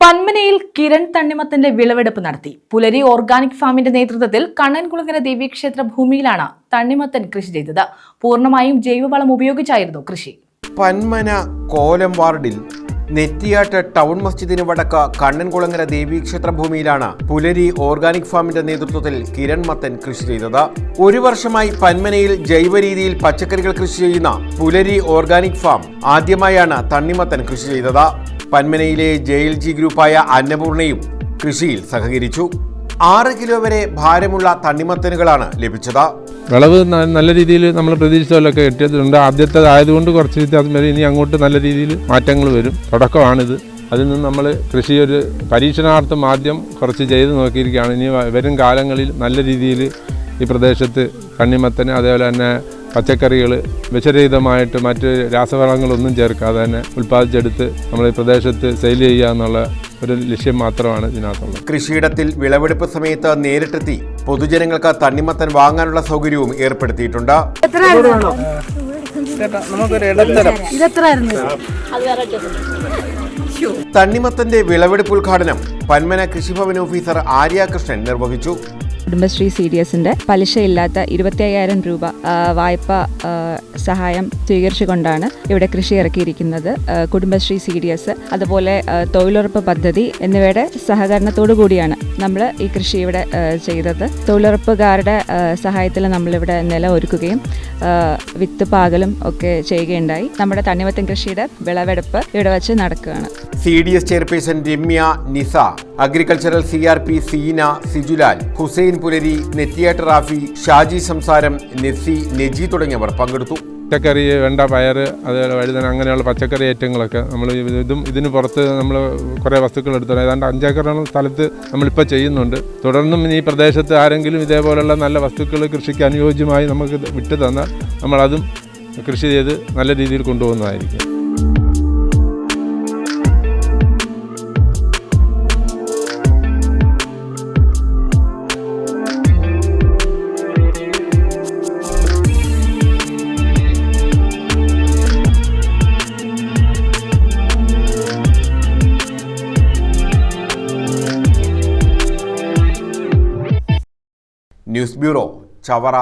പന്മനയിൽ കിരൺ തണ്ണിമത്തന്റെ വിളവെടുപ്പ് നടത്തി. പുലരി ഓർഗാനിക് ഫാമിന്റെ നേതൃത്വത്തിൽ കണ്ണൻകുളങ്ങര ദേവീക്ഷേത്ര ഭൂമിയിലാണ് തണ്ണിമത്തൻ കൃഷി ചെയ്തത്. പൂർണ്ണമായും ജൈവവളം ഉപയോഗിച്ചായിരുന്നു കൃഷി. പന്മന കോലം വാർഡിൽ നെറ്റിയാട്ട് ടൗൺ മസ്ജിദിന് വടക്ക് കണ്ണൻകുളങ്ങര ദേവീക്ഷേത്ര ഭൂമിയിലാണ് പുലരി ഓർഗാനിക് ഫാമിന്റെ നേതൃത്വത്തിൽ കിരൺ മത്തൻ കൃഷി ചെയ്തത്. ഒരു വർഷമായി പന്മനയിൽ ജൈവ രീതിയിൽ പച്ചക്കറികൾ കൃഷി ചെയ്യുന്ന പുലരി ഓർഗാനിക് ഫാം ആദ്യമായാണ് തണ്ണിമത്തൻ കൃഷി ചെയ്തത്. പന്മനയിലെ JLG ഗ്രൂപ്പായ അന്നപൂർണയും കൃഷിയിൽ സഹകരിച്ചു. 6 കിലോ വരെ ഭാരമുള്ള തണ്ണിമത്തനുകളാണ് ലഭിച്ചത്. വിളവ് നല്ല രീതിയിൽ നമ്മൾ പ്രതീക്ഷിച്ചതിലൊക്കെ കിട്ടിയിട്ടുണ്ട്. ആദ്യത്തേതായതുകൊണ്ട് കുറച്ച് വ്യത്യാസം വരും. ഇനി അങ്ങോട്ട് നല്ല രീതിയിൽ മാറ്റങ്ങൾ വരും. തുടക്കമാണിത്. അതിൽ നിന്ന് നമ്മൾ കൃഷി ഒരു പരീക്ഷണാർത്ഥം ആദ്യം കുറച്ച് ചെയ്ത് നോക്കിയിരിക്കുകയാണ്. ഇനി വരും കാലങ്ങളിൽ നല്ല രീതിയിൽ ഈ പ്രദേശത്ത് തണ്ണിമത്തന് അതേപോലെ തന്നെ പച്ചക്കറികൾ വിഷരഹിതമായിട്ട് മറ്റ് രാസവളങ്ങളൊന്നും ചേർക്കാതെ തന്നെ ഉൽപ്പാദിച്ചെടുത്ത് നമ്മൾ ഈ പ്രദേശത്ത് സെയിൽ ചെയ്യുക എന്നുള്ള ഒരു ലക്ഷ്യം മാത്രമാണ് ഇതിനകത്തുള്ളത്. കൃഷിയിടത്തിൽ വിളവെടുപ്പ് സമയത്ത് നേരിട്ടെത്തി പൊതുജനങ്ങൾക്ക് തണ്ണിമത്തൻ വാങ്ങാനുള്ള സൗകര്യവും ഏർപ്പെടുത്തിയിട്ടുണ്ട്. തണ്ണിമത്തന്റെ വിളവെടുപ്പ് ഉദ്ഘാടനം പന്മന കൃഷിഭവൻ ഓഫീസർ ആര്യാകൃഷ്ണൻ നിർവഹിച്ചു. കുടുംബശ്രീ CDSന്റെ പലിശയില്ലാത്ത 25,000 രൂപ വായ്പ സഹായം സ്വീകരിച്ചുകൊണ്ടാണ് ഇവിടെ കൃഷി ഇറക്കിയിരിക്കുന്നത്. കുടുംബശ്രീ CDS അതുപോലെ തൊഴിലുറപ്പ് പദ്ധതി എന്നിവയുടെ സഹകരണത്തോടു കൂടിയാണ് നമ്മൾ ഈ കൃഷി ഇവിടെ ചെയ്തത്. തൊഴിലുറപ്പുകാരുടെ സഹായത്തിൽ നമ്മളിവിടെ നില ഒരുക്കുകയും വിത്ത് പാകലും ഒക്കെ ചെയ്യുകയുണ്ടായി. നമ്മുടെ തണ്ണിമത്തൻ കൃഷിയുടെ വിളവെടുപ്പ് ഇവിടെ വെച്ച് നടക്കുകയാണ്. CDS ചെയർപേഴ്സൺ രമ്യ, നിസ, അഗ്രികൾച്ചറൽ CRP സീന, സിജുലാൽ, ഹുസൈൻ പുലരി, നെറ്റിയാട്ട് റാഫി, ഷാജി സംസാരം, നെസ്സി, നെജി തുടങ്ങിയവർ പങ്കെടുത്തു. പച്ചക്കറി, വെണ്ട, പയർ, അതുപോലെ വഴുതന അങ്ങനെയുള്ള പച്ചക്കറി ഐറ്റങ്ങളൊക്കെ നമ്മൾ ഇതിന് പുറത്ത് നമ്മൾ കുറേ വസ്തുക്കൾ എടുത്തു. ഏതാണ്ട് 5 ഏക്കറോളം സ്ഥലത്ത് നമ്മളിപ്പോൾ ചെയ്യുന്നുണ്ട്. തുടർന്നും ഈ പ്രദേശത്ത് ആരെങ്കിലും ഇതേപോലുള്ള നല്ല വസ്തുക്കൾ കൃഷിക്ക് അനുയോജ്യമായി നമുക്ക് വിട്ടു തന്നാൽ നമ്മളതും കൃഷി ചെയ്ത് നല്ല രീതിയിൽ കൊണ്ടുപോകുന്നതായിരിക്കും. News bureau, Chavara.